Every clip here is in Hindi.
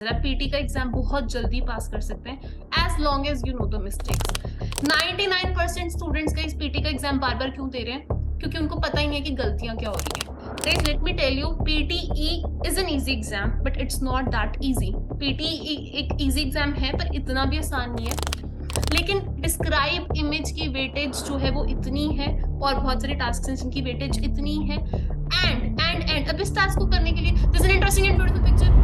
पीटी का एग्जाम बहुत जल्दी पास कर सकते हैं as long as you know the mistakes. 99% students का इस पीटी का एग्जाम बार बार क्यों दे रहे हैं? क्योंकि उनको पता ही नहीं है कि गलतियां क्या हो रही हैं। Guys let me tell you, PTE is an easy exam but it's not that easy. PTE एक इजी एग्जाम है पर इतना भी आसान नहीं है। लेकिन डिस्क्राइब इमेज की वेटेज जो है वो इतनी है और बहुत सारे टास्क हैं जिनकी वेटेज इतनी है। एंड अब इस टास्क को करने के लिए this is interesting and beautiful picture.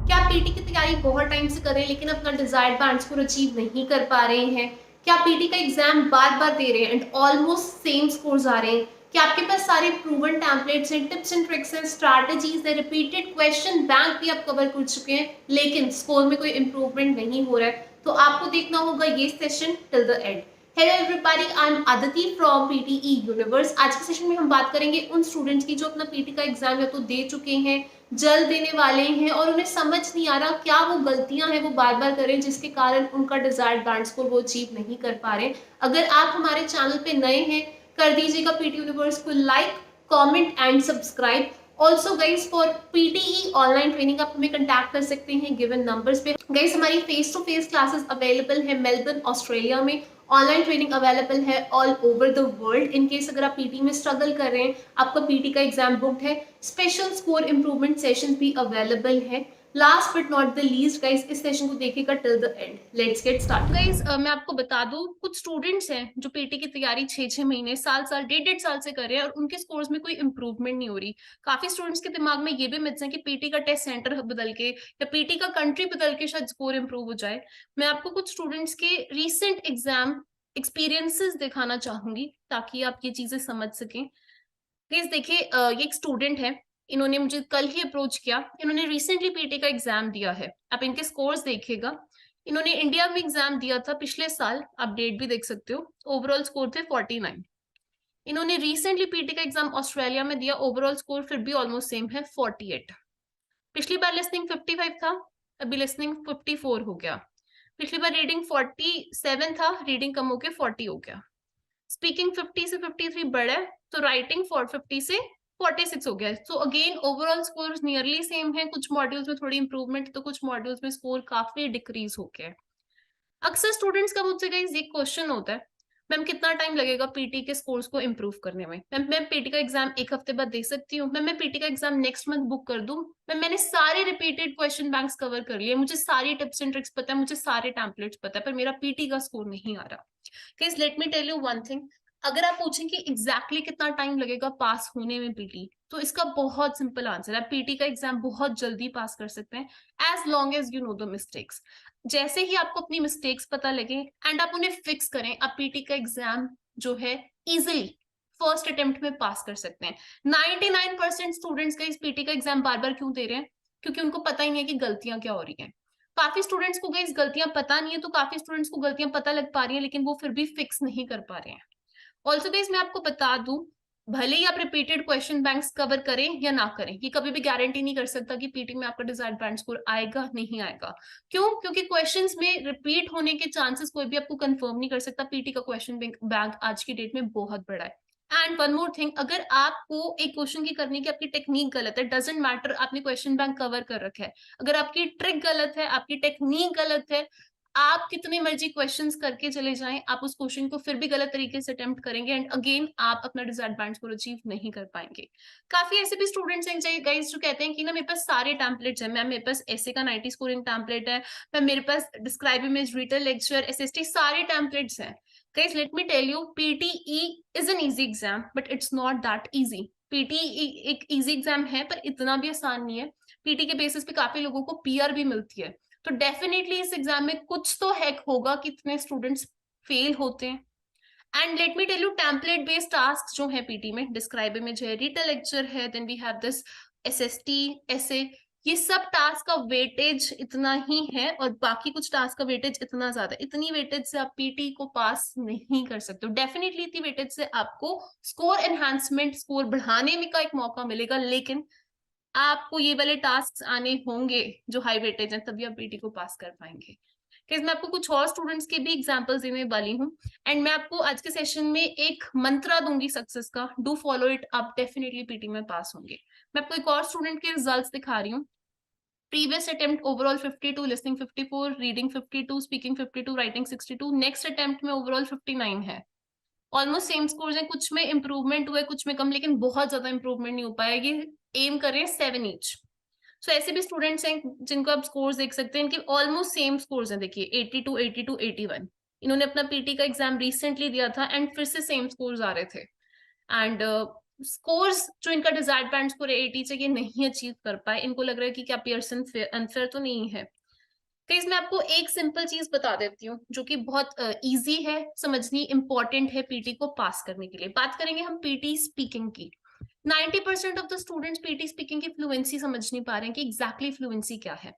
क्या पीटी की तैयारी बहुत टाइम से कर रहे हैं लेकिन अपना डिजायर्ड बैंड स्कोर अचीव नहीं कर पा रहे हैं? क्या पीटी का एग्जाम बार बार दे रहे हैं एंड ऑलमोस्ट सेम स्कोर्स आ रहे हैं? क्या आपके पास सारे प्रूवन टेम्पलेट्स हैं, टिप्स एंड ट्रिक्स हैं, स्ट्रैटेजीज है, रिपीटेड क्वेश्चन बैंक भी आप कवर कर चुके हैं लेकिन स्कोर में कोई इंप्रूवमेंट नहीं हो रहा है? तो आपको देखना होगा ये session till the end. Hello everybody, I am Aditi from PTE universe. आज के सेशन में हम बात करेंगे उन स्टूडेंट्स की जो अपना पीटी का एग्जाम या तो दे चुके हैं, जल्द देने वाले हैं और उन्हें समझ नहीं आ रहा क्या वो गलतियां हैं वो बार बार करें जिसके कारण उनका डिजायर्ड बैंड स्कोर वो अचीव नहीं कर पा रहे। अगर आप हमारे चैनल पे नए हैं, कर दीजिएगा पीटी यूनिवर्स को like, comment and subscribe. Also guys for PTE online training आप हमें कंटैक्ट कर सकते हैं गिवन नंबर्स पे। गाइज हमारी face to face classes available है मेलबर्न ऑस्ट्रेलिया में। ऑनलाइन ट्रेनिंग अवेलेबल है all over the world. In case अगर आप पीटी में स्ट्रगल कर रहे हैं, आपका पीटी का एग्जाम बुक्ड है, स्पेशल स्कोर इंप्रूवमेंट सेशंस भी अवेलेबल है। Last but not the least guys, इस सेशन को देखिएगा till the end. Let's get start. Guys मैं आपको बता दूं, कुछ स्टूडेंट्स हैं जो पीटी की तैयारी 6-6 महीने, साल डेढ़ साल से कर रहे हैं और उनके स्कोर्स में कोई इंप्रूवमेंट नहीं हो रही। काफी स्टूडेंट्स के दिमाग में ये भी मिथ्स है कि पीटी का टेस्ट सेंटर बदल के या पीटी का कंट्री बदल के शायद स्कोर इंप्रूव हो जाए। मैं आपको कुछ स्टूडेंट्स के रीसेंट एग्जाम एक्सपीरियंसेस दिखाना चाहूंगी ताकि आप ये चीजें समझ सकें। प्लीज देखिए, ये एक स्टूडेंट है, इन्होंने मुझे कल ही अप्रोच किया। इन्होंने रिसेंटली पीटी का एग्जाम दिया है। आप इनके स्कोर्स देखिएगा। इन्होंने इंडिया में एग्जाम दिया था पिछले साल, आप डेट भी देख सकते हो। ओवरऑल स्कोर थे 49। इन्होंने रिसेंटली पीटी का एग्जाम ऑस्ट्रेलिया में दिया, ओवरऑल स्कोर फिर भी ऑलमोस्ट सेम है 48। पिछली बार लिसनिंग 55 था, अभी लिसनिंग 54 हो गया। पिछली बार रीडिंग 47 था, रीडिंग कम होकर 40 हो गया। स्पीकिंग 50 से 53 बढ़ा है, तो राइटिंग 50 से 46 हो गया। So again overall score nearly same है। कुछ मॉड्यूल्स में थोड़ी इंप्रूवमेंट, तो कुछ मॉड्यूल्स में स्कोर काफी डिक्रीज हो गया है। अक्सर स्टूडेंट्स का मुझसे गाइस ये क्वेश्चन होता है, मैम कितना टाइम लगेगा पीटी के स्कोर्स को इंप्रूव करने में? मैम मैं पीटी का एग्जाम एक हफ्ते बाद दे सकती हूँ? मैम मैं पीटी का एग्जाम नेक्स्ट मंथ बुक कर दूं? मैम मैंने सारे रिपीटेड क्वेश्चन बैंक्स कवर कर लिए, मुझे सारी टिप्स एंड ट्रिक्स पता है, मुझे सारे टेम्पलेट्स पता है, पर मेरा पीटी का स्कोर नहीं आ रहा। Guys let me tell you one thing, अगर आप पूछें कि एग्जैक्टली कितना टाइम लगेगा पास होने में पीटी, तो इसका बहुत सिंपल आंसर है, पीटी का एग्जाम बहुत जल्दी पास कर सकते हैं as long as you know the mistakes. जैसे ही आपको अपनी मिस्टेक्स पता लगे एंड आप उन्हें फिक्स करें, आप पीटी का एग्जाम जो है इजिली फर्स्ट अटेम्प्ट में पास कर सकते हैं। 99% स्टूडेंट्स का इस पीटी का एग्जाम बार बार क्यों दे रहे हैं? क्योंकि उनको पता ही नहीं है कि गलतियां क्या हो रही हैं। काफी स्टूडेंट्स को इस गलतियां पता नहीं है, तो काफी स्टूडेंट्स को गलतियां पता लग पा रही हैं लेकिन वो फिर भी फिक्स नहीं कर पा रहे हैं। ऑल्सो गाइस मैं आपको बता दूं, भले ही आप रिपीटेड क्वेश्चन बैंक्स कवर करें या ना करें, ये कभी भी गारंटी नहीं कर सकता कि पीटी में आपका डिजायर्ड बैंड स्कोर आएगा नहीं आएगा। क्यों? क्योंकि क्वेश्चंस में रिपीट होने के चांसेस कोई भी आपको कंफर्म नहीं कर सकता। पीटी का क्वेश्चन बैंक आज की डेट में बहुत बड़ा है। एंड वन मोर थिंग, अगर आपको एक क्वेश्चन की करने की आपकी टेक्निक गलत है, डजेंट मैटर आपने क्वेश्चन बैंक कवर कर रखा है, अगर आपकी ट्रिक गलत है, आपकी टेक्निक गलत है, आप कितने मर्जी क्वेश्चंस करके चले जाएं, आप उस क्वेश्चन को फिर भी गलत तरीके से अटेम्प्ट करेंगे एंड अगेन आप अपना डिजायर्ड बैंड स्कोर अचीव नहीं कर पाएंगे। काफी ऐसे भी स्टूडेंट्स हैं गाइस जो कहते हैं कि ना मेरे पास सारे टेम्पलेट्स हैं, मैम मेरे पास ऐसे का 90 स्कोरिंग टेम्पलेट है, मैम मेरे पास describe image, retell lecture, SST सारे टेम्पलेट्स हैं। Guys let me tell you, PTE is an easy exam but it's not that easy. PTE एक इजी एग्जाम है पर इतना भी आसान नहीं है। पीटी के बेसिस पे काफी लोगों को पीआर भी मिलती है, तो डेफिनेटली इस एग्जाम में कुछ तो हैक होगा, कितने स्टूडेंट्स फेल होते हैं। And let me tell you, template based task जो है पीटी में, डिस्क्राइब इमेज है, रिटल लेक्चर है, then we have this SST, ऐसे ये सब टास्क का वेटेज इतना ही है और बाकी कुछ टास्क का वेटेज इतना ज्यादा है। इतनी वेटेज से आप पीटी को पास नहीं कर सकते हो। डेफिनेटली इतनी वेटेज से आपको स्कोर एनहांसमेंट, स्कोर बढ़ाने में का एक मौका मिलेगा, लेकिन आपको ये वाले टास्क आने होंगे जो हाई वेटेज है, तभी आप पीटी को पास कर पाएंगे। मैं आपको कुछ और स्टूडेंट्स के भी एग्जांपल्स देने वाली हूँ एंड मैं आपको आज के सेशन में एक मंत्रा दूंगी सक्सेस का, डू फॉलो इट, आप डेफिनेटली पीटी में पास होंगे। मैं आपको एक और स्टूडेंट के रिजल्ट्स दिखा रही हूँ। Previous attempt overall 52, listening 54, reading 52, speaking 52, writing 62। Next attempt में ओवरऑल 59 है। ऑलमोस्ट सेम स्कोर्स हैं, कुछ में इंप्रूवमेंट हुआ है, कुछ में कम, लेकिन बहुत ज्यादा इंप्रूवमेंट नहीं हो पाया। ये एम कर रहे हैं 7 ईच। सो ऐसे भी स्टूडेंट्स हैं जिनको आप स्कोर्स देख सकते हैं, इनके ऑलमोस्ट सेम स्कोर्स हैं। देखिए 82, 82, 81। इन्होंने अपना पीटी का एग्जाम रिसेंटली दिया था एंड फिर से सेम स्कोर्स आ रहे थे। एंड स्कोर्स जो इनका डिजायर्ड बैंड स्कोर है 80 से, ये नहीं अचीव कर पाए। इनको लग रहा है कि क्या पियर्सन अनफेयर तो नहीं है। गाइस मैं आपको एक सिंपल चीज बता देती हूँ जो कि बहुत इजी है समझनी, इंपॉर्टेंट है पीटी को पास करने के लिए। बात करेंगे हम पीटी स्पीकिंग की। 90% of the students PT speaking की फ्लुएंसी समझ नहीं पा रहे हैं कि एग्जैक्टली फ्लुएंसी क्या है।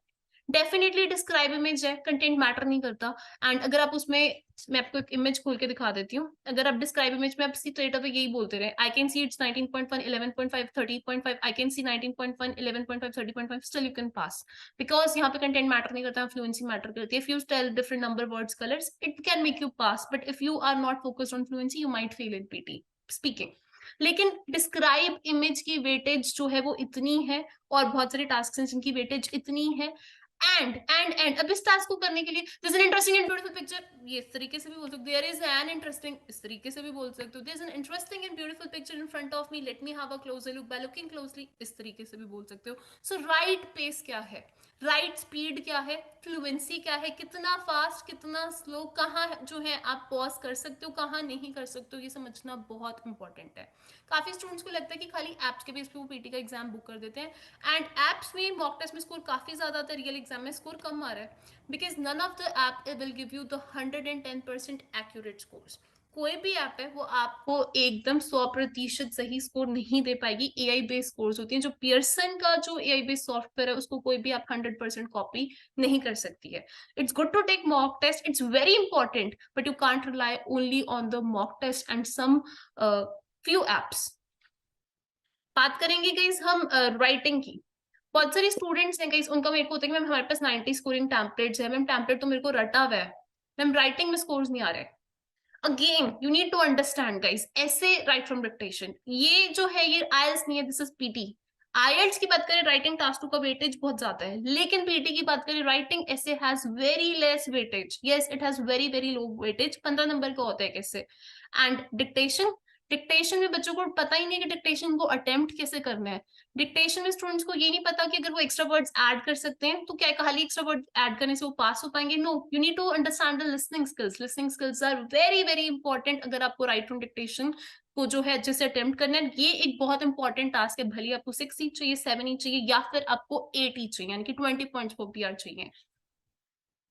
डेफिनेटली डिस्क्राइब इमेज है, कंटेंट मैटर नहीं करता। एंड अगर आप उसमें, मैं आपको एक इमेज खोल के दिखा देती हूँ। अगर आप डिस्क्राइब इमेज में आप स्ट्रेट अवे यही बोलते रहे, I can see it's 19.1, 11.5, 30.5, I can see 19.1, 11.5, 30.5, still you can pass. Because यहाँ पे कंटेंट मैटर नहीं करता, फ्लुएंसी मैटर करती है। If you tell different number, words, colours, it can make you pass, but if you are not focused on fluency, you might fail in PTE speaking. लेकिन डिस्क्राइब इमेज की वेटेज जो है वो इतनी है, और बहुत सारे टास्क हैं जिनकी वेटेज इतनी है। एंड अब इस टास्क को करने के लिए this N interesting and beautiful picture, ये इस तरीके से भी बोल सकते हो। देयर इज एन इंटरेस्टिंग, इस तरीके से भी बोल सकते हो। There is an interesting and beautiful picture in front of me, let me have a closer look by looking closely, इस तरीके से भी बोल सकते हो। सो राइट पेस क्या है, राइट स्पीड क्या है, फ्लुएंसी क्या है, कितना फास्ट कितना स्लो, कहाँ जो है आप पॉज कर सकते हो, कहाँ नहीं कर सकते हो, ये समझना बहुत इंपॉर्टेंट है। काफी स्टूडेंट्स को लगता है कि खाली एप्स के बेस पे वो पीटी का एग्जाम बुक कर देते हैं, एंड एप्स में मॉक टेस्ट में स्कोर काफी ज्यादा आता है, रियल एग्जाम में स्कोर कम आ रहा है। Because none of the app will give you the 110% accurate scores. कोई भी ऐप है वो आपको एकदम 100% सही स्कोर नहीं दे पाएगी। एआई बेस्ड स्कोर्स होती हैं, जो पियर्सन का जो एआई बेस्ड सॉफ्टवेयर है उसको कोई भी आप 100% कॉपी नहीं कर सकती है। It's good to take mock test, it's very important, but you can't rely only on the mock test and some few apps. बात करेंगे गाइस हम राइटिंग की। बहुत सारे स्टूडेंट्स हैं गाइस, उनका मेरे को होता है कि मैम हमारे पास 90 स्कोरिंग टेम्पलेट्स है, मैम टेम्पलेट तो मेरे को रटा हुआ है, मैम राइटिंग में स्कोर्स नहीं आ रहे। Again you need to understand guys, ऐसे राइट फ्रॉम डिक्टेशन, ये जो है ये आयल्स नहीं है, दिस इज पीटी। आयल्स की बात करें राइटिंग टास्क 2 का वेटेज बहुत ज्यादा है, लेकिन पीटी की बात करें राइटिंग ऐसे has very less weightage. Yes it has very very low weightage, 15 number का होता है कैसे। एंड डिक्टेशन, डिक्टेशन में बच्चों को पता ही नहीं कि डिक्टेशन को अटेम्प्ट कैसे करना है। डिक्टेशन में स्टूडेंट्स को ये नहीं पता कि अगर वो एक्स्ट्रा वर्ड्स ऐड कर सकते हैं तो क्या खाली एक्स्ट्रा वर्ड ऐड करने से वो पास हो पाएंगे। No, you need to understand the listening skills. Listening skills are very very important अगर आपको राइट फ्रॉम डिक्टेशन को जो है अच्छे से अटेम्प्ट करना है। ये एक बहुत इंपॉर्टेंट टास्क है, भले आपको 6 ईच चाहिए, 7 ईच चाहिए, या फिर आपको 8 ईच चाहिए, यानी कि 20 पॉइंट्स को पीआर चाहिए।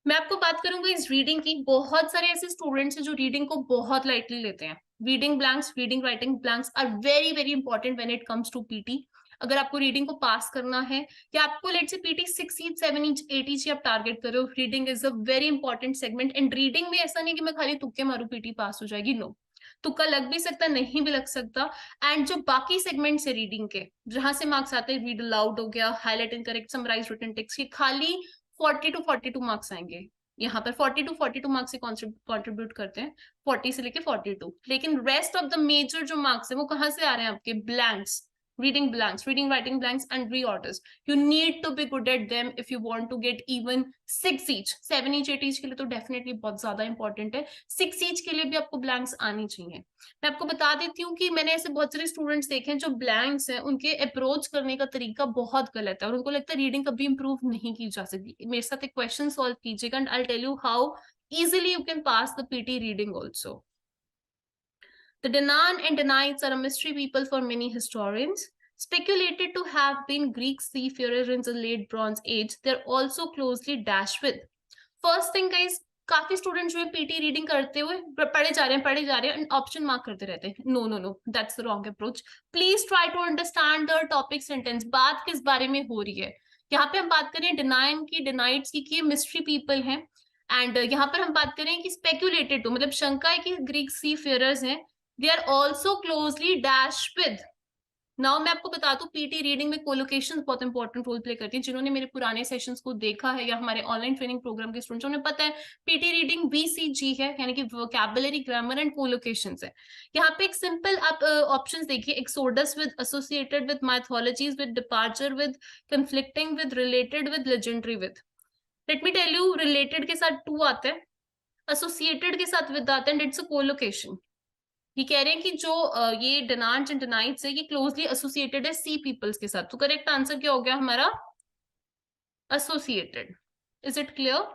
मैं आपको बात करूंगा इस रीडिंग की। बहुत सारे ऐसे स्टूडेंट्स हैं जो रीडिंग को बहुत लाइटली लेते हैं। Reading blanks, reading writing blanks are very very important when it comes to PT. अगर आपको रीडिंग को पास करना है, या आपको लेट से पीटी 6 इंच 7 इंच 8 इंच आप टारगेट कर रहे हो, reading is a very important segment. And reading में ऐसा नहीं कि मैं खाली तुक्के मारू पीटी पास हो जाएगी, नो, तुक्का लग भी सकता, नहीं भी लग सकता। एंड जो बाकी सेगमेंट्स है रीडिंग के जहां से मार्क्स आते हैं, रीड अलाउड हो गया, highlight and correct, summarize written text के, खाली 40 to 42 मार्क्स आएंगे। यहाँ पर 42 मार्क्स से कंट्रीब्यूट करते हैं, 40 से लेके 42। लेकिन रेस्ट ऑफ द मेजर जो मार्क्स है वो कहाँ से आ रहे हैं आपके, blanks, reading blanks, reading writing blanks and reorders. You need to be good at them if you want to get even 6 each. 7 each 8 each के लिए तो डेफिनेटली बहुत ज्यादा इंपॉर्टेंट है, 6 ईच के लिए भी आपको ब्लैंक्स आनी चाहिए। मैं आपको बता देती हूँ कि मैंने ऐसे बहुत सारे स्टूडेंट्स देखे हैं जो ब्लैंक्स हैं, उनके अप्रोच करने का तरीका बहुत गलत है और उनको लगता है रीडिंग कभी इंप्रूव नहीं की जा सकती। मेरे साथ एक क्वेश्चन सॉल्व कीजिएगा and I tell you how easily you can pass the PT reading also. The Danaan and Danites are a mystery people for many historians. Speculated to have been Greek seafarers in the late Bronze Age, they're also closely dashed with. First thing guys, काफी स्टूडेंट जो है पीटी रीडिंग करते हुए पढ़े जा रहे हैं एंड ऑप्शन मार्क करते रहते हैं। No no no, that's the wrong approach. Please try to understand the topic sentence, बात किस बारे में हो रही है। यहाँ पे हम बात करें डिनाइन की, डिनाइट्स की, ये मिस्ट्री पीपल हैं। एंड यहाँ पर हम बात करें कि स्पेक्यूलेटेड टू, मतलब शंका है कि ग्रीक सी फेयरर्स हैं, they are also closely dash with. Now मैं आपको बता दूं पीटी रीडिंग में कोलोकेशन बहुत इंपॉर्टेंट रोल प्ले करती है। जिन्होंने मेरे पुराने सेशंस को देखा है या हमारे ऑनलाइन ट्रेनिंग प्रोग्राम के स्टूडेंट्स उन्हें पता है पीटी रीडिंग वीसीजी है, यानी कि वोकैबुलरी, ग्रामर एंड कोलोकेशंस है। यहाँ पे एक सिंपल आप ऑप्शंस देखिए, exodus with, associated with, mythologies with, departure with, conflicting with, related with, legendary with. Let me tell you, related के साथ टू आते हैं, एसोसिएटेड के साथ विद आता है, एंड इट्स अ कोलोकेशन। ये कह रहे हैं कि जो ये डेनार्ड्स एंड डेनाइट्स है ये क्लोजली एसोसिएटेड है सी पीपल्स के साथ। तो करेक्ट आंसर क्या हो गया हमारा? Associated. Is it clear?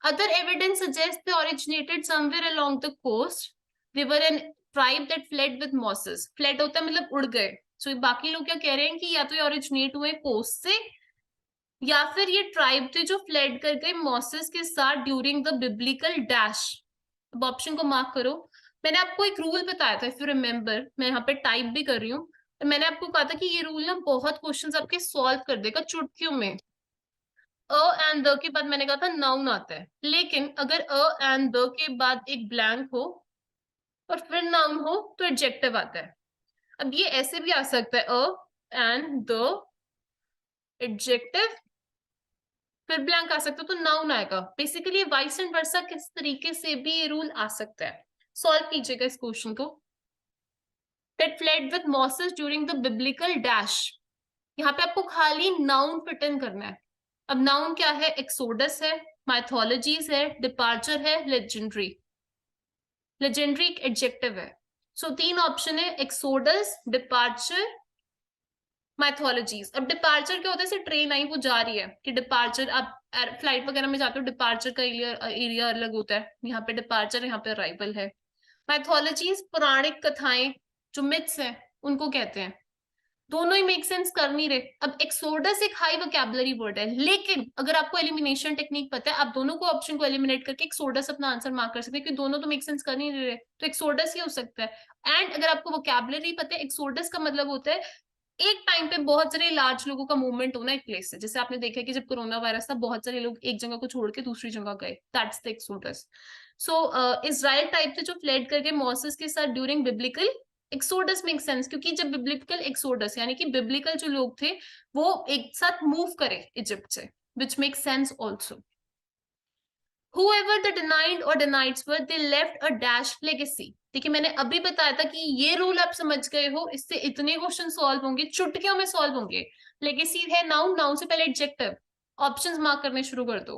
Other evidence suggest they originated somewhere along the coast, they were an tribe that fled with Moses. Fled होता है मतलब उड़ गए। सो बाकी लोग क्या कह रहे हैं कि या तो ये ओरिजिनेट हुए कोस्ट से, या फिर ये ट्राइब थे जो फ्लेड कर गए मॉसेस के साथ ड्यूरिंग द बिब्लिकल डैश। अब ऑप्शन को मार्क करो। मैंने आपको एक रूल बताया था, इफ यू रिमेम्बर, मैं यहाँ पे टाइप भी कर रही हूँ। मैंने आपको कहा था कि ये रूल ना बहुत क्वेश्चंस आपके सॉल्व कर देगा चुटकियों में। अ एंड द के बाद मैंने कहा था नाउन आता है, लेकिन अगर अ एंड द के बाद एक ब्लैंक हो और फिर नाउन हो तो एडजेक्टिव आता है। अब ये ऐसे भी आ सकता है, अ एंड द एडजेक्टिव फिर ब्लैंक आ सकता है तो नाउन आएगा। बेसिकली वाइस एंड वर्सा किस तरीके से भी ये रूल आ सकता है। सॉल्व कीजिएगा इस क्वेश्चन को। that fled with Moses during the biblical dash। यहाँ पे आपको खाली नाउन फिट इन करना है। अब नाउन क्या है? एक्सोडस है, माइथोलॉजीज है, डिपार्चर है, लेजेंडरी। लेजेंडरी एक एडजेक्टिव है। सो तीन ऑप्शन है, एक्सोडस, डिपार्चर, माइथोलॉजीज। अब डिपार्चर क्या होता है? जैसे ट्रेन आई वो जा रही है कि डिपार्चर, आप फ्लाइट वगैरह में जाते हो डिपार्चर का एरिया अलग होता है, यहाँ पे डिपार्चर, यहाँ पे अराइवल है। माइथोलॉजीज पौराणिक कथाएं, जो मिथ्स हैं उनको कहते हैं। दोनों ही मेक सेंस कर नहीं रहे। अब एक्सोडस एक हाई वोकैबुलरी वर्ड है, लेकिन अगर आपको एलिमिनेशन टेक्निक पता है, आप दोनों को ऑप्शन को एलिमिनेट करके एक्सोडस अपना आंसर मार्क कर सकते हैं, क्योंकि दोनों तो मेक सेंस कर नहीं रहे, तो एक्सोडस ही हो सकता है। एंड अगर आपको वोकैबुलरी पता है, एक्सोडस का मतलब होता है एक टाइम पे बहुत सारे लार्ज लोगों का मूवमेंट होना एक प्लेस से। जैसे आपने देखा कि जब कोरोना वायरस था बहुत सारे लोग एक जगह को छोड़ के दूसरी जगह गए, that's the exodus. So Israel type थे जो फ्लेड करके मॉसेस के साथ during biblical exodus make sense, क्योंकि जब बिब्लिकल एक्सोडस यानी कि बिब्लिकल जो लोग थे वो एक साथ मूव करे इजिप्ट से, which make sense also. Whoever the denied or denied were, they left a dash legacy। देखिए मैंने अभी बताया था कि ये रूल आप समझ गए हो, इससे इतने क्वेश्चन सॉल्व होंगे, चुटकियों में सॉल्व होंगे। लेगेसी है नाउन, नाउन से पहले एडजेक्टिव। ऑप्शंस मार्क करने शुरू कर दो।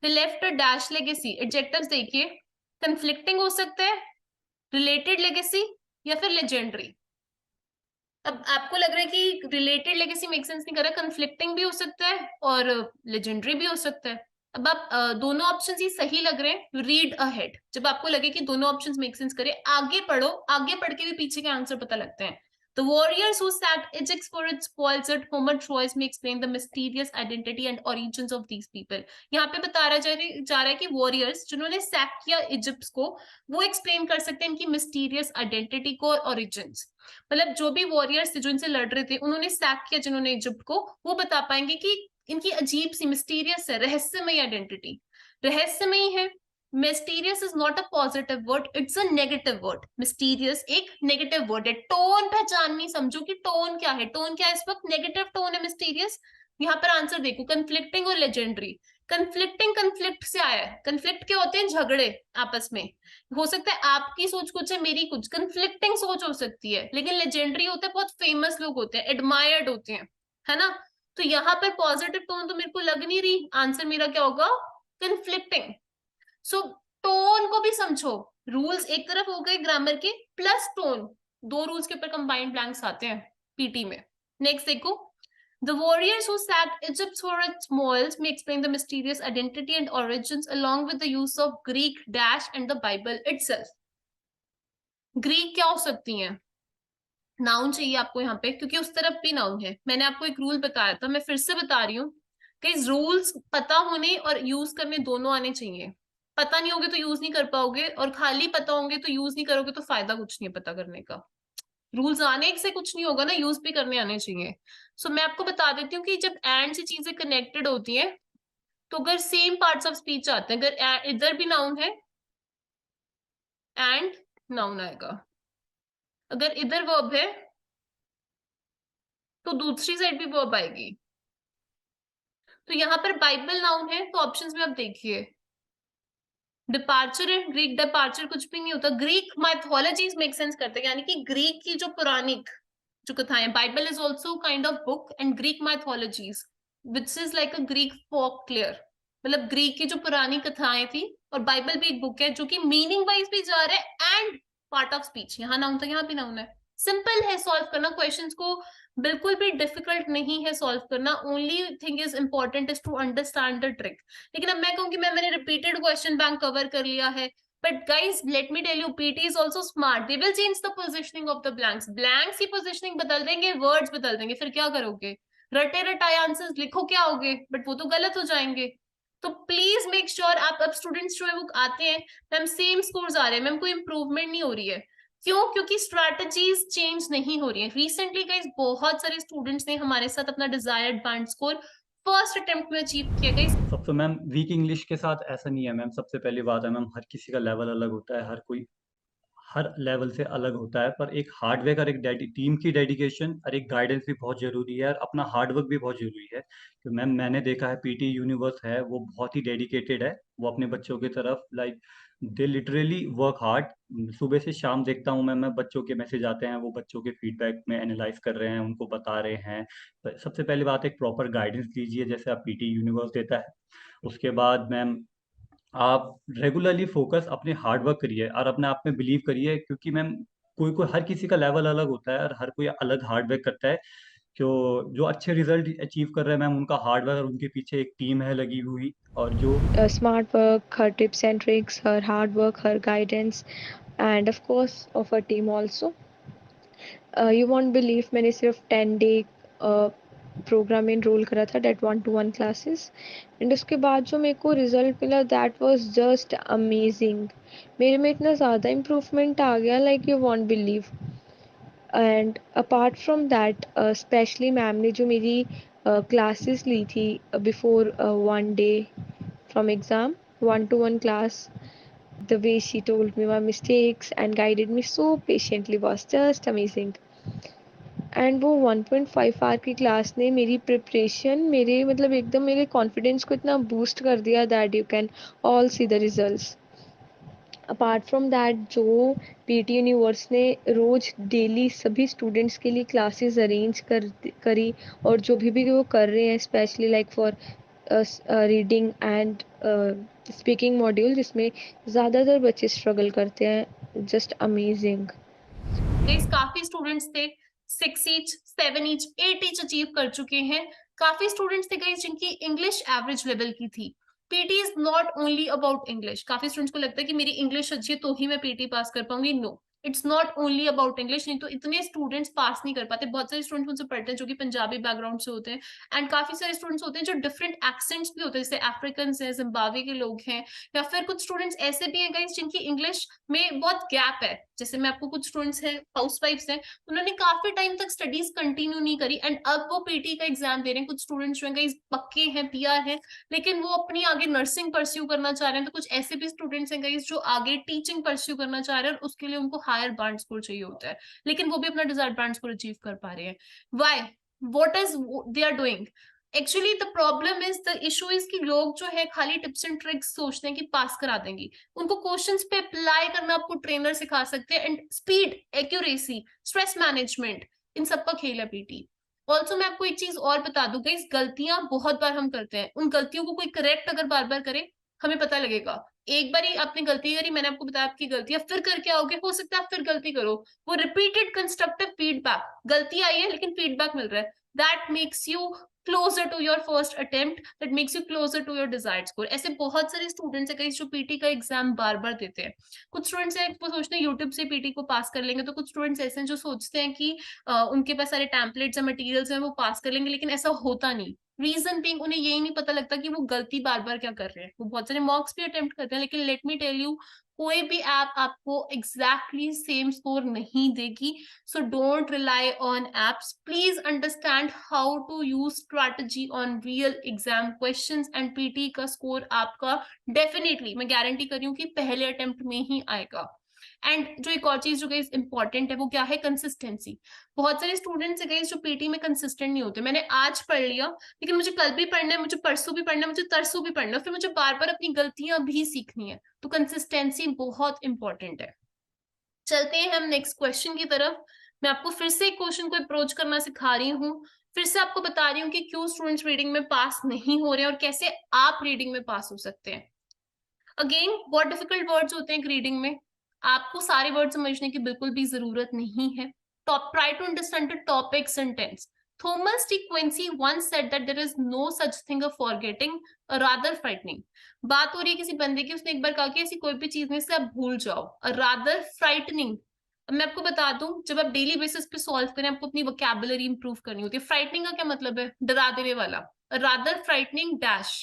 They left a dash legacy, adjectives देखिए, कंफ्लिक्टिंग हो सकता है, रिलेटेड लेगेसी, या फिर लेजेंडरी। अब आपको लग रहा है कि रिलेटेड लेगेसी मेक सेंस नहीं कर रहा, कंफ्लिक्टिंग भी हो सकता है और लेजेंडरी भी हो सकता है। अब आप दोनों ऑप्शंस ही सही लग रहे हैं, रीड अहेड। जब आपको लगे कि दोनों ऑप्शंस मेक सेंस करे, आगे पढ़ो, आगे पढ़ के भी पीछे के आंसर पता लगते हैं। The warriors who sacked Egypt for its spoils at Homer Troyes may explain the mysterious identity and origins of these people। यहाँ पे बता रहा जा रहा है कि वॉरियर्स जिन्होंने सैक किया इजिप्ट को, वो एक्सप्लेन कर सकते हैं इनकी मिस्टीरियस आइडेंटिटी को और ओरिजिन्स। मतलब जो भी वॉरियर्स थे जो इनसे लड़ रहे थे, उन्होंने सैक किया जिन्होंने इजिप्ट को, वो बता पाएंगे कि इनकी अजीब सी मिस्टीरियस है, रहस्यमयी आइडेंटिटी। रहस्यमयी है। Mysterious is not a positive word, it's a negative word. Mysterious एक नेगेटिव वर्ड है। टोन पहचाननी, समझो कि टोन क्या है। टोन क्या है इस वक्त? नेगेटिव टोन है मिस्टीरियस। यहाँ पर आंसर देखो, कंफ्लिक्टिंग और लेजेंडरी। कंफ्लिक्टिंग कंफ्लिक्ट से आया है। कंफ्लिक्ट क्या होते हैं? झगड़े आपस में। हो सकता है आपकी सोच कुछ है, मेरी कुछ, कंफ्लिक्टिंग सोच हो सकती है। लेकिन लेजेंडरी होता है बहुत फेमस लोग होते हैं, एडमायर्ड होते हैं, है ना। तो यहाँ पर पॉजिटिव टोन तो मेरे को लग नहीं रही। आंसर मेरा क्या होगा? कंफ्लिक्टिंग। सो टोन को भी समझो। रूल्स एक तरफ हो गए ग्रामर के, प्लस टोन, दो रूल्स के ऊपर कंबाइंड ब्लैंक्स आते हैं पीटी में। नेक्स्ट देखो, the warriors who sacked Egypt for its spoils may explain the mysterious identity and origins along with the use of Greek dash and the Bible itself। Greek क्या हो सकती हैं? नाउन चाहिए आपको यहाँ पे, क्योंकि उस तरफ भी नाउन है। मैंने आपको एक रूल बताया था, मैं फिर से बता रही हूँ कि रूल्स पता होने और यूज करने दोनों आने चाहिए। पता नहीं होगे तो यूज नहीं कर पाओगे, और खाली पता होंगे तो यूज नहीं करोगे तो फायदा कुछ नहीं है पता करने का। रूल्स आने से कुछ नहीं होगा ना, यूज भी करने आने चाहिए। सो मैं आपको बता देती हूँ कि जब एंड से चीजें कनेक्टेड होती हैं, तो अगर सेम पार्ट्स ऑफ स्पीच आते हैं, अगर इधर भी नाउन है एंड नाउन आएगा। अगर इधर वर्ब है तो दूसरी साइड भी वर्ब आएगी। तो यहाँ पर बाइबल नाउन है, तो ऑप्शंस में आप देखिए, डिपार्चर है, ग्रीक डिपार्चर कुछ भी नहीं होता। ग्रीक माइथोलॉजीज मेक सेंस करते हैं, यानी कि ग्रीक की जो पौराणिक जो कथाएं, Bible is also kind of book, and Greek mythologies which is like a Greek folk clear, मतलब ग्रीक की जो पुरानी कथाएं थी, और बाइबल भी एक बुक है जो कि मीनिंग वाइज भी जा रहा है एंड पार्ट ऑफ स्पीच, यहाँ नाउन था यहाँ भी नाउन है। सिंपल है सॉल्व करना क्वेश्चंस को, बिल्कुल भी डिफिकल्ट नहीं है सॉल्व करना। Only thing is important is to understand the trick. लेकिन अब मैं कहूंगी मैंने रिपीटेड क्वेश्चन बैंक कवर कर लिया है, but guys let me tell you, PT is also smart, they will change the positioning of the blanks, blanks की पोजिशनिंग बदल देंगे, वर्ड्स बदल देंगे, फिर क्या करोगे? रटे रटाए आंसर्स लिखो क्या होगे, बट वो तो गलत हो जाएंगे। तो प्लीज मेक श्योर आप, अब स्टूडेंट्स जो है वो आते हैं मैम सेम स्कोर्स आ रहे हैं, मैम कोई इंप्रूवमेंट नहीं हो रही है, क्यों? क्योंकि स्ट्रैटेजीज चेंज नहीं हो रही है। रिसेंटली गाइस बहुत सारे स्टूडेंट्स ने हमारे साथ अपना desired band score first attempt में अचीव किया गाइस। सबसे मैम वीक इंग्लिश के साथ ऐसा नहीं है मैम। सबसे पहली बात है मैम, हर किसी का लेवल अलग होता है, हर कोई हर लेवल से अलग होता है, पर एक हार्डवर्क और एक टीम की डेडिकेशन और एक गाइडेंस भी बहुत जरूरी है, और अपना हार्डवर्क भी बहुत जरूरी है। तो मैम मैंने देखा है पीटी यूनिवर्स है वो बहुत ही डेडिकेटेड है, वो अपने बच्चों की तरफ like they literally work hard. सुबह से शाम देखता हूँ मैं बच्चों के मैसेज आते हैं, वो बच्चों के फीडबैक में एनालाइज कर रहे हैं, उनको बता रहे हैं। तो सबसे पहली बात एक प्रॉपर गाइडेंस दीजिए जैसे आप पीटी यूनिवर्स देता है। उसके बाद मैम आप रेगुलरली फोकस अपने हार्ड वर्क करिए और अपने आप में बिलीव करिए, क्योंकि मैम कोई कोई हर किसी का लेवल अलग होता है और हर कोई अलग हार्ड वर्क करता है। जो अच्छे रिजल्ट अचीव कर रहे हैं मैम, उनका हार्ड वर्क और उनके पीछे एक टीम है लगी हुई। और जो smart work, her tips and tricks, her hard work, her guidance, and of course of her team also. You won't believe मैंने सिर्फ 10 day प्रोग्राम में इनरोल करा था, डेट 1-to-1 क्लासेस, एंड उसके बाद जो मेरे को रिजल्ट मिला दैट वाज जस्ट अमेजिंग। मेरे में इतना ज़्यादा इम्प्रूवमेंट आ गया, like you won't believe. And apart from that specially ma'am ने जो मेरी क्लासेस ली थी before 1 day from exam, 1-to-1 class, the way she told me my mistakes and guided me so patiently was just amazing. And वो 1.5 आवर की क्लास ने मेरी प्रिपरेशन, मेरे मतलब एकदम मेरे कॉन्फिडेंस को इतना बूस्ट कर दिया that you can all see the results. Apart from that जो पीटी यूनिवर्स ने रोज डेली सभी स्टूडेंट्स के लिए क्लासेस अरेंज करी, और जो भी वो कर रहे हैं specially like for reading and speaking module, जिसमें ज़्यादातर बच्चे स्ट्रगल करते हैं, जस्ट अमेजिंग। गाइस काफी स्टूडेंट्स थे 6 ईच 7 ईच 8 ईच अचीव कर चुके हैं। काफी स्टूडेंट्स थे गाइस जिनकी इंग्लिश एवरेज लेवल की थी। PT is not only about English. काफी स्टूडेंट्स को लगता है कि मेरी इंग्लिश अच्छी है तो ही मैं पीटी पास कर पाऊंगी, no, it's not only about English, नहीं तो इतने स्टूडेंट्स पास नहीं कर पाते। बहुत सारे स्टूडेंट्स मुझसे पढ़ते हैं जो कि पंजाबी बैकग्राउंड से होते हैं, एंड काफी सारे स्टूडेंट्स होते हैं जो डिफरेंट एक्सेंट्स भी होते हैं, जैसे अफ्रीकन है, जिम्बाब्वे के लोग हैं, या फिर कुछ स्टूडेंट्स ऐसे भी हैं गाइस जिनकी इंग्लिश में बहुत गैप है। जैसे मैं आपको कुछ स्टूडेंट्स हैं हाउसवाइफ्स हैं, उन्होंने काफी टाइम तक स्टडीज कंटिन्यू नहीं करी एंड अब वो पीटी का एग्जाम दे रहे हैं। कुछ स्टूडेंट्स जो हैं पक्के हैं, पीआर हैं, लेकिन वो अपनी आगे नर्सिंग परस्यू करना चाह रहे हैं। तो कुछ ऐसे भी स्टूडेंट्स हैं गाइस जो आगे टीचिंग परस्यू करना चाह रहे हैं और उसके लिए उनको हायर बैंड स्कोर चाहिए होता है, लेकिन वो भी अपना डिजायर्ड बैंड स्कोर अचीव कर पा रहे हैं। Why? What is they are doing? Actually the problem is, the issue is कि लोग जो है खाली टिप्स एंड ट्रिक्स सोचते हैं कि पास करा देंगे। उनको क्वेश्चंस पे अप्लाई करना आपको ट्रेनर सिखा सकते हैं, and speed, accuracy, stress management, इन सब का खेल है पीटी। ऑल्सो मैं आपको एक चीज और बता दूं गाइस, गलतियां बहुत बार हम करते हैं, उन गलतियों को कोई करेक्ट अगर बार बार करे हमें पता लगेगा। एक बार ही आपने गलती करी, मैंने आपको बताया आपकी गलतियां, फिर करके आओगे, हो सकता है आप फिर गलती करो। वो रिपीटेड कंस्ट्रक्टिव फीडबैक, गलती आई है लेकिन फीडबैक मिल रहा है, that makes you closer to your first attempt, that makes you closer to your desired score। ऐसे बहुत सारे स्टूडेंट्स हैं जो पीटी का एग्जाम बार बार देते हैं। कुछ स्टूडेंट्स हैं वो सोचते हैं यूट्यूब से पीटी को पास कर लेंगे, तो कुछ स्टूडेंट्स ऐसे हैं जो सोचते हैं कि उनके पास सारे टेम्पलेट्स या मटेरियल्स हैं वो पास कर लेंगे, लेकिन ऐसा होता नहीं। रीजन बीइंग उन्हें यही नहीं पता लगता कि वो गलती बार बार क्या कर रहे हैं। वो बहुत सारे मॉक्स भी अटेम्प्ट करते हैं, लेकिन लेट मी टेल यू, कोई भी ऐप आपको एग्जैक्टली सेम स्कोर नहीं देगी। So don't rely on apps, please understand how to use strategy on real exam questions, and PT का स्कोर आपका डेफिनेटली मैं गारंटी कर रही हूँ कि पहले अटेम्प्ट में ही आएगा। एंड जो एक और चीज जो गाइस इंपॉर्टेंट है वो क्या है, कंसिस्टेंसी। बहुत सारे स्टूडेंट्स है गाइस जो पीटी में कंसिस्टेंट नहीं होते। मैंने आज पढ़ लिया लेकिन मुझे कल भी पढ़ना है, मुझे परसों भी पढ़ना है, मुझे तरसों भी पढ़ना है, फिर मुझे बार बार अपनी गलतियां भी सीखनी है। तो कंसिस्टेंसी बहुत इंपॉर्टेंट है। चलते हैं हम नेक्स्ट क्वेश्चन की तरफ। मैं आपको फिर से एक क्वेश्चन को अप्रोच करना सिखा रही हूँ, फिर से आपको बता रही हूँ कि क्यों स्टूडेंट्स रीडिंग में पास नहीं हो रहे हैं और कैसे आप रीडिंग में पास हो सकते हैं। अगेन बहुत डिफिकल्ट वर्ड्स होते हैं रीडिंग में, आपको सारे वर्ड समझने की बिल्कुल भी जरूरत नहीं है। Try to understand the topic sentence. Thomas T. Quincy once said that there is no such thing of forgetting, rather frightening. बात हो रही है किसी बंदे की, उसने एक बार कहा कि ऐसी कोई भी चीज नहीं से आप भूल जाओ, rather frightening। अब मैं आपको बता दूं, जब आप डेली बेसिस पे सॉल्व करें आपको अपनी वोकैबुलरी इंप्रूव करनी होती है। फ्राइटनिंग का क्या मतलब है, डरा देने वाला, rather frightening डैश।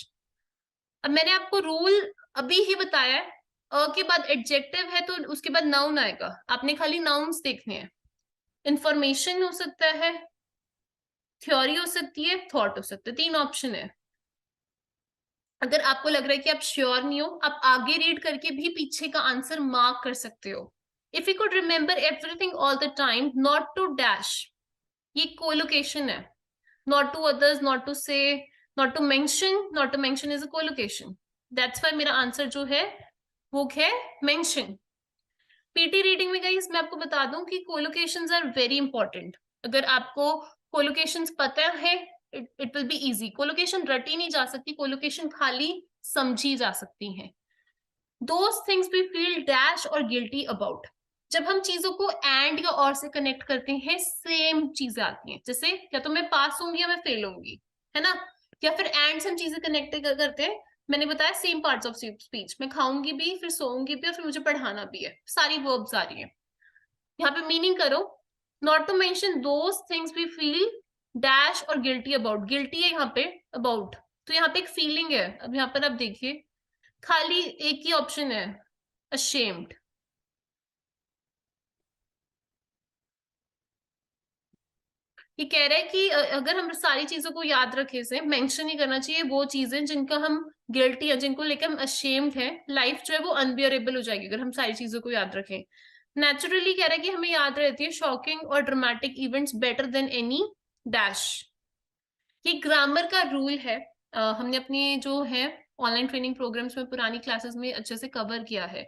अब मैंने आपको रूल अभी ही बताया है, अ के बाद एडजेक्टिव है तो उसके बाद नाउन आएगा, आपने खाली नाउन्स देखने हैं। इंफॉर्मेशन हो सकता है, थ्योरी हो सकती है, थॉट हो सकता है, 3 ऑप्शन है। अगर आपको लग रहा है कि आप श्योर नहीं हो, आप आगे रीड करके भी पीछे का आंसर मार्क कर सकते हो। If you could remember everything all the time, not to dash, ये कोलोकेशन है। Not to others, not to say, not to mention, not to mention is a collocation. That's why मेरा आंसर जो है वो है मेंशन। पीटी रीडिंग में गाइस मैं आपको बता दूं कि कोलोकेशंस आर वेरी इंपॉर्टेंट। अगर आपको कोलोकेशंस पता है it will be easy. Collocation रटी नहीं जा सकती, कोलोकेशन खाली समझी जा सकती हैं। Those things we feel dash और गिल्टी अबाउट, जब हम चीजों को एंड या और से कनेक्ट करते हैं सेम चीजें आती हैं। जैसे या तो मैं पास होंगी या मैं फेल होंगी, है ना, या फिर एंड से हम चीजें कनेक्ट करते हैं। मैंने बताया सेम पार्ट्स ऑफ स्पीच, मैं खाऊंगी भी, फिर सोऊंगी भी और फिर मुझे पढ़ाना भी है, सारी वर्ब्स आ रही है। यहाँ पे मीनिंग करो, not to mention those things we feel dash और गिल्टी अबाउट। गिल्टी है यहाँ पे, अबाउट तो यहाँ पे एक फीलिंग है। अब यहाँ पर आप देखिए खाली एक ही ऑप्शन है, ashamed। ये कह रहा है कि अगर हम सारी चीजों को याद रखे से मेंशन ही करना चाहिए वो चीजें जिनका हम गिल्टी है, जिनको लेकर हम अशेम्ड है। लाइफ जो है वो अनबियरेबल हो जाएगी अगर हम सारी चीजों को याद रखें। नेचुरली कह रहा है कि हमें याद रहती है शॉकिंग और dramatic events better than any dash. ये ग्रामर का रूल है, हमने अपनी जो है ऑनलाइन ट्रेनिंग प्रोग्राम्स में पुरानी क्लासेस में अच्छे से कवर किया है।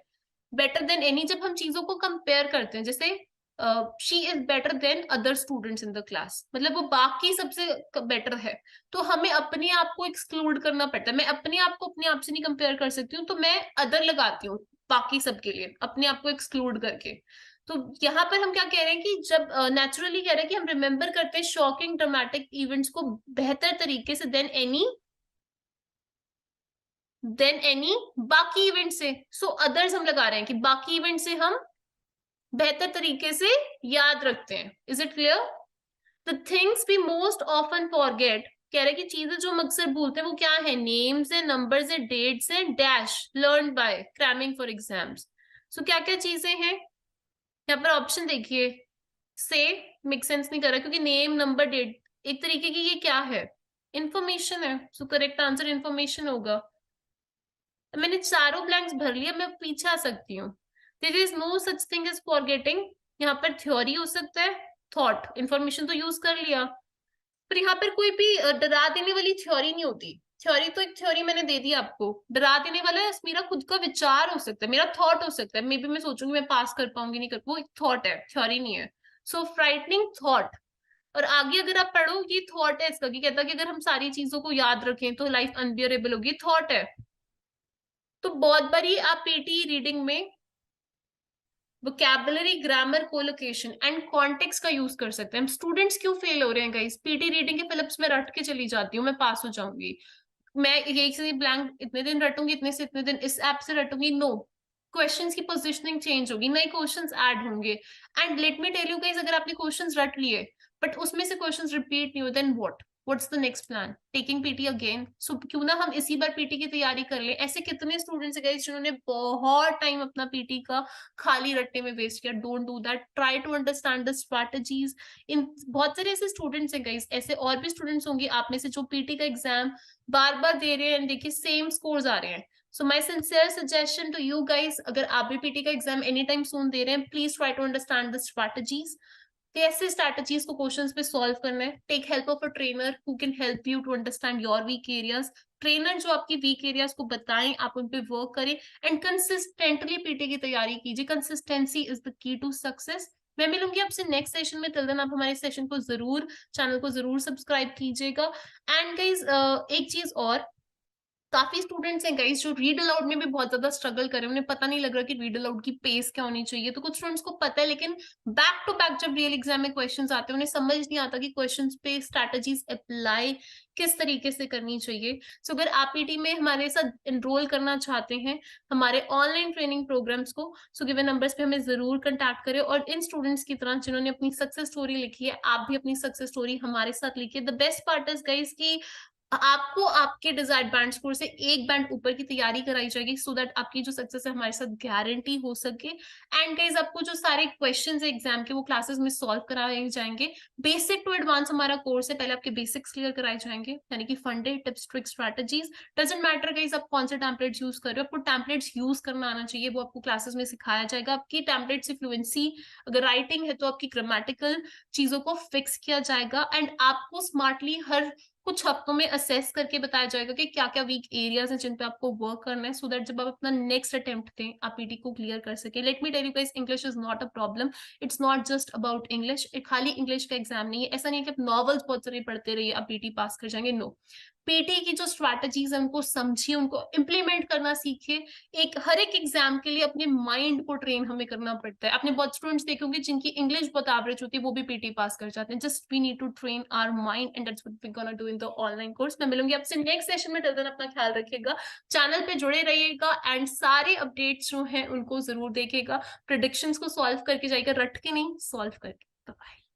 बेटर देन एनी जब हम चीजों को कंपेयर करते हैं, जैसे she is better than other students in the class, मतलब वो बाकी सबसे बेटर है, तो हमें अपने आप को एक्सक्लूड करना पड़ता है। मैं अपने आप को अपने आप से नहीं कंपेयर कर सकती हूँ, तो मैं अदर लगाती हूँ बाकी सबके लिए, अपने आप को एक्सक्लूड करके। तो यहाँ पर हम क्या कह रहे हैं कि जब नेचुरली कह रहे हैं कि हम रिमेम्बर करते हैं शॉकिंग ड्रामेटिक इवेंट्स को बेहतर तरीके से देन एनी बाकी इवेंट से। सो अदर्स हम लगा रहे हैं कि बाकी इवेंट से हम बेहतर तरीके से याद रखते हैं। Is it clear? The things we most often forget, कह रहे हैं कि चीजें जो हम अक्सर भूलते हैं वो क्या है, नेम्स है, नंबर्स है, डेट्स है, dash learn by cramming for exams. So क्या क्या चीजें हैं यहाँ पर, ऑप्शन देखिए। से मेक सेंस नहीं कर रहा क्योंकि नेम नंबर डेट एक तरीके की ये क्या है, इंफॉर्मेशन है। सो करेक्ट आंसर इंफॉर्मेशन होगा। मैंने चारों ब्लैंक्स भर लिया, मैं पीछे आ सकती हूँ। There is no such thing as forgetting, यहाँ पर थ्योरी हो सकता है, थॉट, इंफॉर्मेशन तो यूज कर लिया, पर यहाँ पर कोई भी डरा देने वाली थ्योरी नहीं होती। थ्योरी तो एक थ्योरी मैंने दे दी आपको, डरा देने वाला है मेरा खुद का विचार हो सकता है, मेरा थॉट हो सकता है। मे बी मैं सोचूंगी मैं पास कर पाऊंगी नहीं कर, वो एक थॉट है, थ्योरी नहीं है। सो फ्राइटनिंग थॉट। और आगे अगर आप पढ़ो ये थॉट है इसका, कि कहता है कि अगर हम सारी चीजों को याद रखें तो लाइफ अनबियरेबल होगी, थॉट है। तो बहुत बारी आप पीटी रीडिंग में vocabulary, grammar, collocation and context का यूज कर सकते हैं। स्टूडेंट्स क्यों फेल हो रहे हैं गाइस, पीटी रीडिंग के फिलिप्स में रट के चली जाती हूँ, मैं पास हो जाऊंगी, मैं यही से ब्लैंक इतने दिन रटूंगी, इतने से इतने दिन इस ऐप से रटूंगी। नो, क्वेश्चंस की पोजीशनिंग चेंज होगी, नए क्वेश्चंस ऐड होंगे। And let me tell you guys, अगर आपने क्वेश्चंस रट लिए बट उसमें से क्वेश्चंस रिपीट नहीं हुए, then what's the next plan, taking PT again. So क्यों ना हम इसी बार पीटी की तैयारी कर लें। ऐसे कितने स्टूडेंट्स है गाइस जिन्होंने बहुत टाइम अपना पीटी का खाली रटने में वेस्ट किया। Don't do that, try to understand the strategies. इन बहुत सारे ऐसे स्टूडेंट्स हैं गाइस, ऐसे और भी स्टूडेंट्स होंगे आप में से जो पीटी का एग्जाम बार बार दे रहे हैं, देखिए सेम स्कोर्स आ रहे हैं, so my sincere suggestion to you guys, अगर आप भी पीटी का एग्जाम एनी टाइम सून दे रहे हैं, please try to understand the strategies, कैसे स्ट्रैटेजीज को क्वेश्चंस पे सॉल्व करना है। Take help of a trainer who can help you to understand your weak areas. Trainer जो आपकी वीक एरियाज को बताएं, आप उन पे वर्क करें एंड कंसिस्टेंटली पीटी की तैयारी कीजिए। Consistency is the key to success. मैं मिलूंगी आपसे नेक्स्ट सेशन में, टिल देन आप हमारे सेशन को जरूर, चैनल को जरूर सब्सक्राइब कीजिएगा। एंड गाइज एक चीज और, काफी स्टूडेंट्स हैं गाइस जो रीड अलाउड में भी बहुत ज्यादा स्ट्रगल कर रहे हैं, उन्हें पता नहीं लग रहा कि रीड अलाउड की पेस क्या होनी चाहिए। तो कुछ स्टूडेंट्स को पता है, लेकिन बैक टू बैक जब रियल एग्जाम में क्वेश्चंस आते हैं, उन्हें समझ नहीं आता कि क्वेश्चंस पे स्ट्रैटेजीज अप्लाई किस तरीके से करनी चाहिए। सो अगर आप पीटी में हमारे साथ एनरोल करना चाहते हैं हमारे ऑनलाइन ट्रेनिंग प्रोग्राम्स को, सो गिवन नंबर्स पे हमें जरूर कंटैक्ट करें। और इन स्टूडेंट्स की तरह जिन्होंने अपनी सक्सेस स्टोरी लिखी है, आप भी अपनी सक्सेस स्टोरी हमारे साथ लिखिए। The best part is guys कि आपको आपके डिजायर्ड बैंड स्कोर से एक बैंड ऊपर की तैयारी कराई जाएगी, सो दैट आपकी जो सक्सेस है हमारे साथ गारंटी हो सके। एंड गाइस आपको जो सारे क्वेश्चंस है एग्जाम के, वो क्लासेस में सॉल्व कराए जाएंगे। बेसिक टू एडवांस हमारा कोर्स है, पहले आपके बेसिक्स क्लियर कराए जाएंगे, यानी कि funded tips tricks strategies. Doesn't matter guys आप कौन से टेम्पलेट्स यूज कर रहे हो, आपको टेम्पलेट्स यूज करना आना चाहिए, वो आपको क्लासेस में सिखाया जाएगा। आपकी टेम्पलेट से फ्लुएंसी, अगर राइटिंग है तो आपकी ग्रामेटिकल चीजों को फिक्स किया जाएगा। एंड आपको स्मार्टली हर कुछ हफ्तों में असेस करके बताया जाएगा कि क्या क्या वीक एरियाज हैं जिन पे आपको वर्क करना है, सो दैट जब आप अपना नेक्स्ट अटेम्प्ट दें आप पीटी को क्लियर कर सके। Let me tell you guys, English is not a problem, it's not just about English. खाली इंग्लिश का एग्जाम नहीं है, ऐसा नहीं है कि आप नॉवेल्स बहुत सारे पढ़ते रहिए आप पीटी पास कर जाएंगे, नो। पीटी की जो स्ट्रैटेजीज है उनको समझिए, उनको इम्प्लीमेंट करना सीखिए। एक हर एक एग्जाम के लिए अपने माइंड को ट्रेन हमें करना पड़ता है। आपने बहुत स्टूडेंट्स देखे होंगे जिनकी इंग्लिश बहुत एवरेज होती है, वो भी पीटी पास कर जाते हैं। Just we need to train our mind and that's what we gonna do in the online course. मैं मिलूंगी आपसे नेक्स्ट सेशन में, टिल देन अपना ख्याल रखिएगा, चैनल पे जुड़े रहिएगा एंड सारे अपडेट्स जो हैं उनको जरूर देखिएगा। प्रेडिक्शंस को सॉल्व करके जाइएगा, रट के नहीं, सॉल्व करके। बाय।